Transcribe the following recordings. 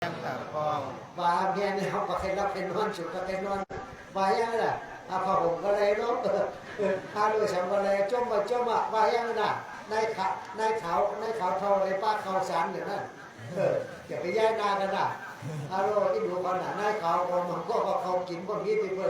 ยังต่างกองว่าเมียเนี่ยเขาก็เคยรับเป็นนอนสุดก็เป็นนอนว่ายังไงล่ะพอผมก็เลยลบถ้าด้วยฉันก็เลยจมว่ายังไงล่ะในเขาเท่าไอ้ป้าเขาสารอย่างนั้นอย่าไปแย่งนากันนะฮัลโหลที่ดูก่อนนะนายเขามันก็เขากินพวกนี้ไปเพื่อ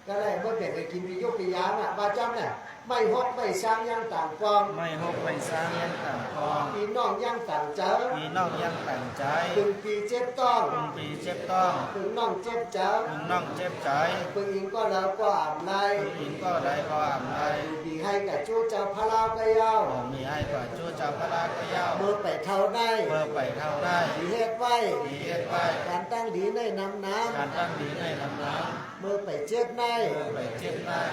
ก็เลยเมื่อเปลี่ยนไปกินปียุปียามอ่ะบาจ้ำเนี่ยไม่ฮกไม่สร้างยังต่างกองไม่หกไม่สร้างยังต่างกองพี่น้องยังต่างใจพี่น้องยังต่างใจพึงปีเจ็บต้องพึงปีเจ็บต้องพึงน้องเจ็บใจพึงน้องเจ็บใจพึงอิงก็แล้วก็อ่ำในพึงอิงก็ได้ก็อ่ำในดีให้กับจู้เจ้าพระลาวก็ยาวมีให้กว่าจู้เจ้าพระราก็ยาวเมื่อไปเท่าได้เมื่อไปเท่าได้ดีเฮ็ดไว้ดีเฮ็ดไว้การตั้งดีในน้ำการตั้งดีในน้ำน้ำเมื่อไปเจ็บในเมื่อไปเจ็บได้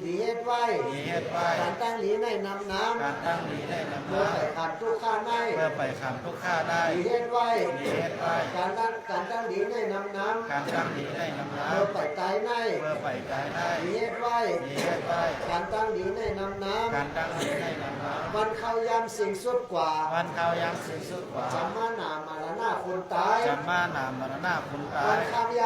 ดีเฮ็ดไว้ดีเฮ็ดไว้การตั้งดีในน้ำการตั้งดีในน้ำเมื่อน้ำไปขาดทุกข้าในเมื่อไปขำทุกข้าได้ดีเฮ็ดไว้ดีเฮ็ดไว้การตั้งดีในน้ำการตั้งดีในน้ำน้ำเมื่อไปตายในเมื่อไปตายได้ดีเฮ็ดไว้ดีเฮ็ดไว้การตั้งดีในน้ำการตั้งดีในน้ำน้ำมันเข้ายำสิ่งสุดกว่าวันเขายังสิ้นสุดกว่าจำมาหนามาละหน้าคนตายจำมาหนามรณะคุณตายมันเข้าย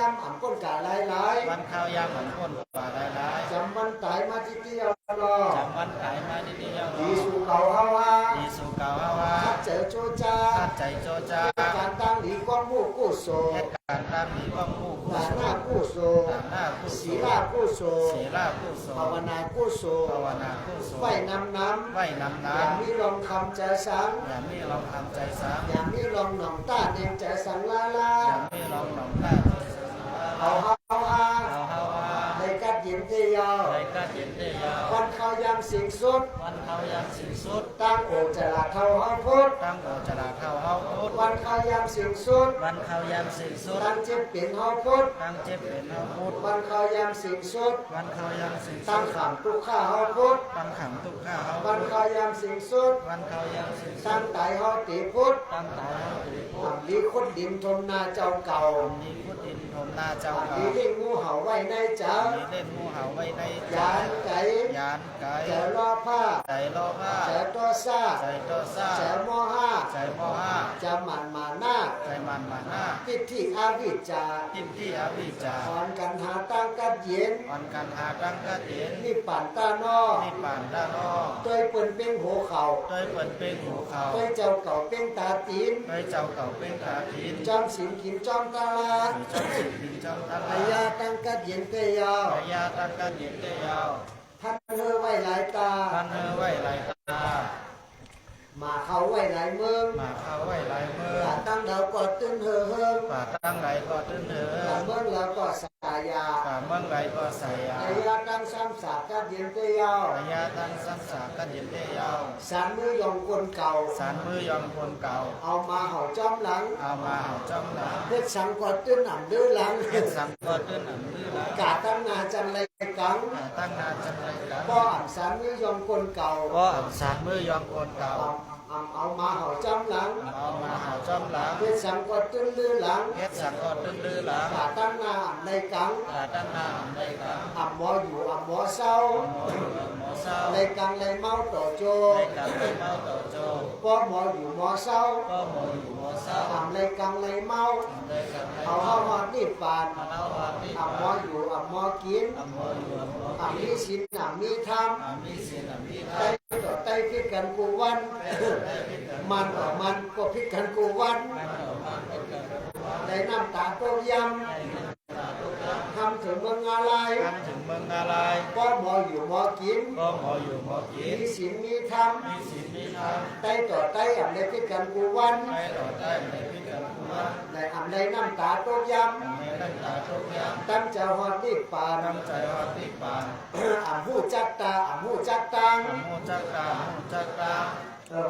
ำอ่ำก้นกาหลายวันเขายังเหมือนคนกว่าได้ร้ายจำมันตายมาที่เดียวรอจำวันตายมาที่เดียวดีสู่เก่าเฮาฮาดีสู่เก่าเฮาฮาเจอโจจาถ้าใจโจจาการตั้งดีกองผู้กู้โซเหตุการณ์ตั้งดีกองผู้ฐานะกู้โซศีลากู้โซศีลากู้โซภาวนากู้โซภาวนากู้โซไหวน้ำไหวน้ำอย่างนี้ลองคำใจสังอย่างนี้ลองทำใจสังอย่างนี้ลองหน่องต้าเนียงใจสังลาอย่างนี้ลองหนองตาเอาฮาในกัดยินเทียวในกัดยินเทียววันเขายำสิ่งสุดวันเขายำสิ่งสุดตั้งโอจลาเท่าเฮาพุทธตั้งโอจลาเท่าเฮาพุทธวันเขายำสิ่งสุดวันเขายำสิ่งสุดตั้งเจ็บเป็นเฮาพุทธตั้งเจ็บเป็นเฮาพุทธวันเขายำสิ่งสุดวันเขายำสิ่งสุดตั้งขังทุกข้าเฮาพุทธตั้งขังทุกข้าเฮาวันเขายำสิ่งสุดวันเขายำสิ่งสุดตั้งตายเฮาตีพุทธตั้งตายเฮาตีพุทธลีคุดดินทมนาเจ้าเก่าลีคุดดินทมนาเจ้าเก่าลีเล่นงูเห่าไว้ในเจ้าลีเล่นงูเห่าไว้ในยานไก่เจอล้อผ้าใจล้อผ้าเจอตัวซ่าใจตัวซ่าเจอโมห้าใจโมห้าจะมันมาหน้าใจมันมาหน้าทิฏฐิอาวิชชาทิฏฐิอวิชชาอ่อนกันหาตั้งกัดเย็นอ่อนกันหาตั้งกัดเย็นนี่ปั่นตานอนี่ปั่นตานอต้วยเปิ่นเป้งหัวเข่าต้วยเปิ่นเป้งหัวเข่าต้วยเจ้าเก่าเป้งตาตีนต้วยเจ้าเก่าเป้งตาตีนจอมสินขินจอมตาลาจอมสินขินจอมตาลาพยาตั้งกัดเย็นเกยยาวพยาตั้งกัดเย็นเกยยาวพันเธอไว้หลายตาพันเธอไว้หลายตามาเข้าไว้หลายเมืองมาเข้าไว้หลายเมืองตั้งเดาก็ตื้นเฮิงป่าตั้งไหลก็ตื้นเฮิงเมืองแล้วก็สายาป่าเมืองไหลก็สายาพยาตั้งซ้ำสากัดเย็นเกยยาวพยาตั้งซ้ำสากัดเย็นเกยยาวสารมือยองคนเก่าสารมือยองคนเก่าเอามาเห่าจอมหลังเอามาเห่าจอมหลังเพชรสังก็ตื้นหนำดื้อหลังเพชรสังก็ตื้นหนำดื้อหลังกาตั้งนาจันไรกังตั้งนาจันไรกังบ่อ่ำสารมือยองคนเก่าบ่อ่ำสารมือยองคนเก่าเอามาเห่าจอมหลังเอามาเห่าจอมหลังเพชรสังก็ตื้นดื้อหลังเพชรสังก็ตื้นดื้อหลังกาตั้งนาในกังตั้งนาในกังอ่ำหมออยู่อ่ำหมอเศร้าในกังในเมาต่อโจในกังในเมาต่อโจป้อหมออยู่หมอเศร้าป้อหมออยู่หมอเศร้าอ่ำในกังในเมาเอาเข้ามานิพพานอ่ำหมออยู่อ่ำหมอกินอ่ำมีศีลอ่ำมีธรรมไต้ต่อไต้พิกันกูวันมันต่อมันก็พิกันกูวันในน้ำตาต้มยำทำถึงเมืองอะไรก็หมออยู่หมอกินมีศีลมีธรรมไต้ต่อไต้อ่ำในพิกันกูวันในอ่ำในน้ำตาต้มยำตั้งใจหอดนิพพานอ่ำหูจักตาอ่ำหูจักตัง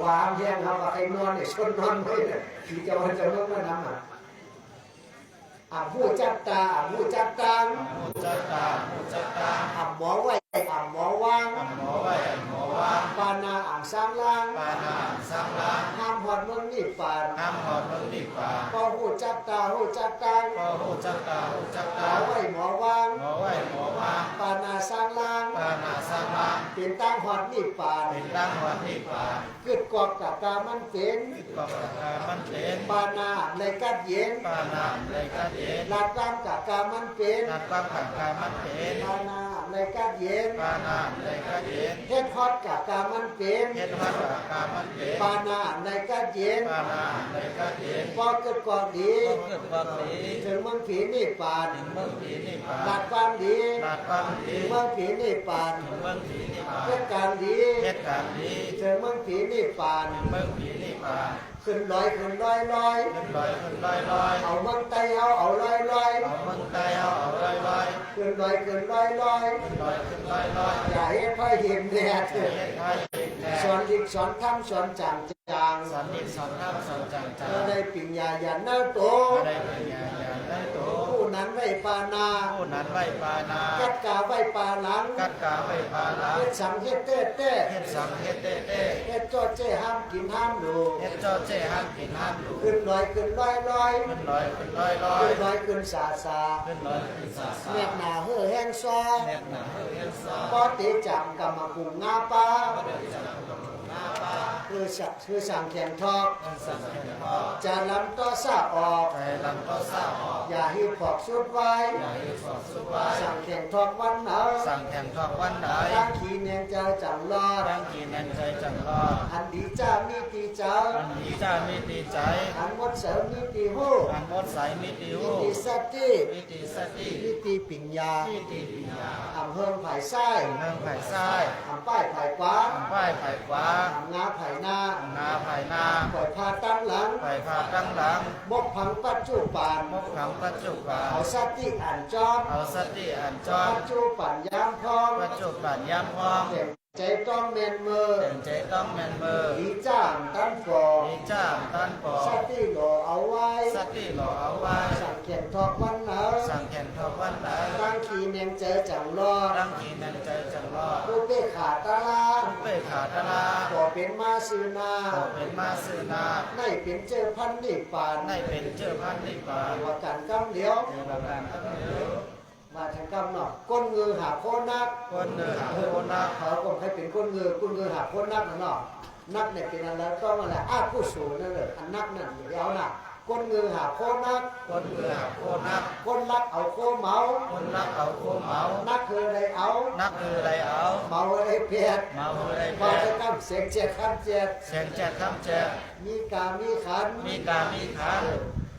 วางเพียงเขาว่าใครนอนเนี่ยชนนอนไม่เนี่ยที่จะวันจะลุกมาน้ำผู้จักตาผู้จักตังหมอไว้หมอวางปานาสร้างล่างห้ามหอดเมืองนิพพานก็ผู้จักตาผู้จักตังหมอไว้หมอวางปานาสร้างล่างเป็นตั้งหอดนิพพานกึดกอกตามันเป็น ปานาในกัดเย็น ปานาในกัดเย็น ลาดความกะกามันเป็น นัดความขังกายมันเป็น ปานาในกัดเย็น ปานาในกัดเย็น เฮ็ดฮอดกะกามันเป็น เฮ็ดวัดกากามันเป็น ปานาในกัดเย็น ปานาในกัดเย็น พอเกิดก่อนดี ก็เกิดความดี ถึงเมืองผีนิพพาน ถึงเมืองผีนิพพา ลาน ดความดี นัดความดี ถึงเมืองผีนิพพาน ถึงเมืองผีนิพพาน เฮ็ดการดี เฮ็ดการดี ถึงเมืองผีนิพพาน ถึงเมืองผีนิพพาน ขึ้นลอยขึ้นลอยลอย ขึ้นลอยขึ้นลอยลอย เอาเมืองไตเอาลอยลอย เอาเมืองใต้เอาลอยลอย ขึ้นลอยขึ้นลอยลอย ขึ้นลอยขึ้นลอยลอย อย่าให้พ่อเห็นแดด เฮ็ดให้เด็กแก่ สอนดิกสอนทำสอนจางจาง สอนนิสสอนธรรมสอนจังจัง ได้ปิญญาอย่าเน่าโต ได้ปัญญาญาณได้โต ผู้นั้นไว้ปานา ผู้นั้นไหวปานา กัดกาไว้ปาหลัง กัดกาไหวปาลา เฮ็ดสังเฮ็ดเต้เต้ เฮ็ดสังเฮ็ดเต้เต้ เฮ็ดจอดเจ้ห้ามกินห้ามดู เฮ็ดจอเจห้ามกินห้ามดู ขึ้นลอยขึ้นลอยลอย ขึ้นลอยขึ้นลอยลอย ขึ้นลอยขึ้นสาสา ขึ้นลอยขึ้นสาสา เม็ดหนาเฮือแห้งซอ เน็ตหนาเฮ็ดซา ปอติจับกรรมกุงงาปาคือสั่งแข่งทอก สั่งเฮ็ดพอ จะลำต่อซาออก ใจลำก็เศร้าออก อย่าให้พอกสุดไว้ อย่าให้สอบสุไว้ สั่งแข่งทอกวันเหนา สั่งแข่งทอกวันไหน ตั้งขีเนียนเจ้าจังรอด ตั้งกินแน่นใจจังรอด อันดีจ้ามีตีเจ้า อันนี้จ้ามีตีใจ อันมดเสริมมีตีหู้ อันมดใสมีตี มี หู ตีสติ มีตีสติ มีตีปิญญา มีตีปัญญา อำเภอไผ่ไส้ เมืองไผ่ซ้าย อำป้ายไผ่ขวา ป้ายไผ่ขวา อำงาไผ่หน้า นาไผ่นา ปล่อยพาตั้งหลัง ไผ่พาตั้งหลัง มกพังปัจจุบัน มกขังปัจจุบัน เอาสติอ่านจอม เอาสติอันจอ ปั ม จจุบันยามพร้อม ปัจจุบันยามพร้อม เต็มใจต้องเมนมือ เต็มใจต้องแม่นมือ ดีจ้างตั้นฟอ มีจ้างตันปอ สติโหลเอาไว้ สติหล่อเอาไว้ สั่งเขียนทอกวันเหนา สั่งแข่งทอกวันไหน ตั้งขีเนียงเจอจังรอด ตั้งกินแน่นใจจังรอด ผู้เป้ขาดตาลา ทุกเป้ขาดตลา ขอเป็นมาซื้อนา ขอเป็นมาซื้อนา ในเป็นเจอพันนิปาน ได้เป็นเจ้าพันนิพพาน ว่ากันกำเดียว เทวการทั้งเหนือ มาทางกำเนาะก้นเงือหาโคนนัก คนเนื้อหาโคนนัก เขาก็ให้เป็นก้นเงือก้นเงือหาโคนนักนะเนาะนักเนี่ยเป็นอะไรต้องอะไรอ้าผู้สูงนั่นเลยอันนักนั่นอยู่แล้วน่ะก้นเงือหาโคนนัก คนเนื้อหาโคนนัก ก้นรักเอาโคเมา คนรักเอาโคเหมา นักคืออะไรเอา นักคืออะไรเอา เมาอะไรเพียด เมาคืออะไร เมา แพ้ จะกำเสียงเจ็ดคำเจ็ด เสียงแจกคำแจก มีกามีขัน มีกามีขัน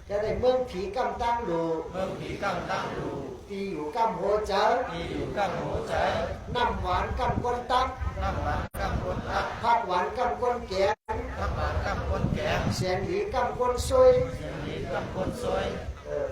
จะได้เมืองผีกำตั้งดู เมืองผีกำตั้งดู ตีอยู่กำโหเจ้า ที่อยู่กำหัวใจ น้ำหวานกำก้นตัก น้ำหวานกำคนรัก ผักหวานกำก้นแกง น้ำหวานกำคนแก่ เสียงดีกำก้นซุย เสียงดีกำคนสวย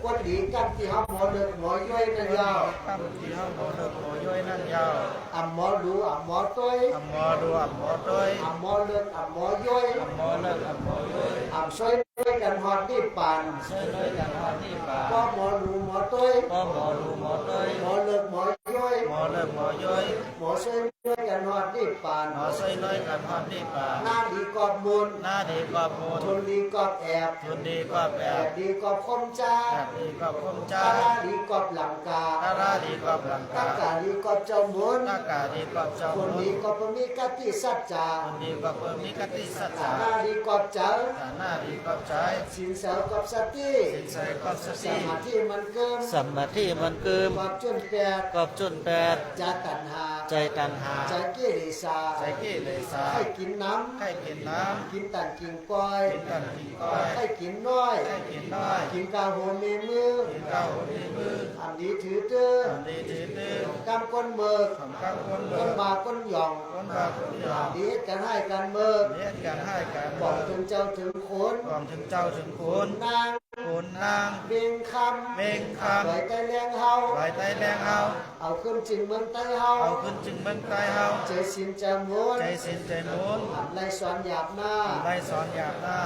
ก้นดีกำที่เขาหมอเลิกหมอย่อยนั่นยาว กำที่ห้องโบเลิกโบย่อยนั่นยาว อ่ำหมอดูอ่ำหมอต้อย อำมอดูอำมอต้อย อ่ำหมอเลิกอ่ำหมอย่อย อำมอเลิกอำมอย่อย อ่ำซอยด้วยกันหอดที่ปาน เชิญเลยกันฮอดที่ป่า ก็หมอดูหมอต้อย ก็หมอดูหมอต้อย หมอเลิกหมอย่อย หมอเลิกหมอย่อย หมอซอยด้วยกันหอดที่ปาน หมอช่วยเลยกันฮอดที่ป่า หน้าดีกอบมูล หน้าดีกว่ามูล ทุนดีกอบแอบ ทุนดีกว่าแบ แบบ บดีกอบคมจ้า แบบดีกว่าคมจ้า ตาดีกอบหลังกา ตาราดีกว่าหลัง ตาก า กาดีกอบเจ้ามุน ตากาดีกว่าเจ้า คน มุ ดี น กอบพมีกติสัจจา คนดีกว่าเพิ่มมีกติสัจ ตา จา หน้าดีกอบเจ้า ฐานะดีกว่าใจ สินเสากับสติ สินใจก็ส ส ติ มาธิมันเกิม สัมมาที่มันเกิม ความจนแปด กอบจนแปด จาตันหา ใจตันหา ใจกิเลสา ใจกี้เลยสา ให้กินน้ ให้กินน้ ำกินตันกินก้อย ำกินกันกินก้อย ให้กินน้อย ให้กินน้อย กินกาโหมมีมือ กินข้าวดีมือ อันดีถือเตื้อ ทำดีถือตื้อก ำก้นเมิก ของกังคน ก้ เบิ น ก บาก้นหย่อง คนบาคนยอ อั ม นดีกันให้กันเมิก เลี้ยงกันให้กัน บอกถึงเจ้าถึงคน บอกถึงเจ้าถึงคุณ นาง คุณนาง เบียงค เมงค ำไหวใจแรงเฮา ำลอยไตแรงเฮา เอาขึ้นจริงเมืองใต้เฮา เอาขึ้นจึงเมืองไตเฮา เจอสินจะม้วน ใจสินใจมุน อันไรสอนหยาบหน้า ไล่สอนหยาบหน้า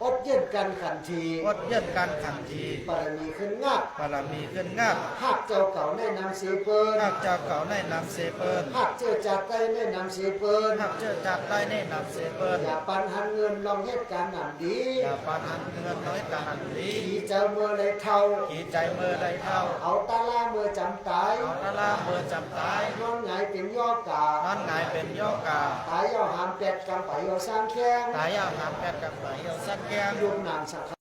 อดเย็นกันขันที อดเย็นกันขันที บารมีขึ้นงัก บารมีขึ้นงับ หักเจ้าเก่าแนะนำสีเปิน หักเจ้าเก่าในนำเสเปิล หักเจ้าจัดใต้แนะนำสีเปิน หักเจ้าจัดได้ในนำเสเปิล อย่าปันหันเงินลองเหตุการณ์หนันดี อย่าปานหันเงินน้อยกันหันดี ขี่เจ้าเมื่อไรเท่า ขี่ใจเมื่อได้เท่า เอาตาลาเมื่อจำตาย เอาตะลาเมื่อจำตาย นอนหงายเป็นย่อกาน อนหงายเป็นโยกา ตายเอาหามเป็ดกำไปเอาสร้างแข้ง ตายเอาหามแปดกับไหลเอาสักแก้ม ยุบนามสัก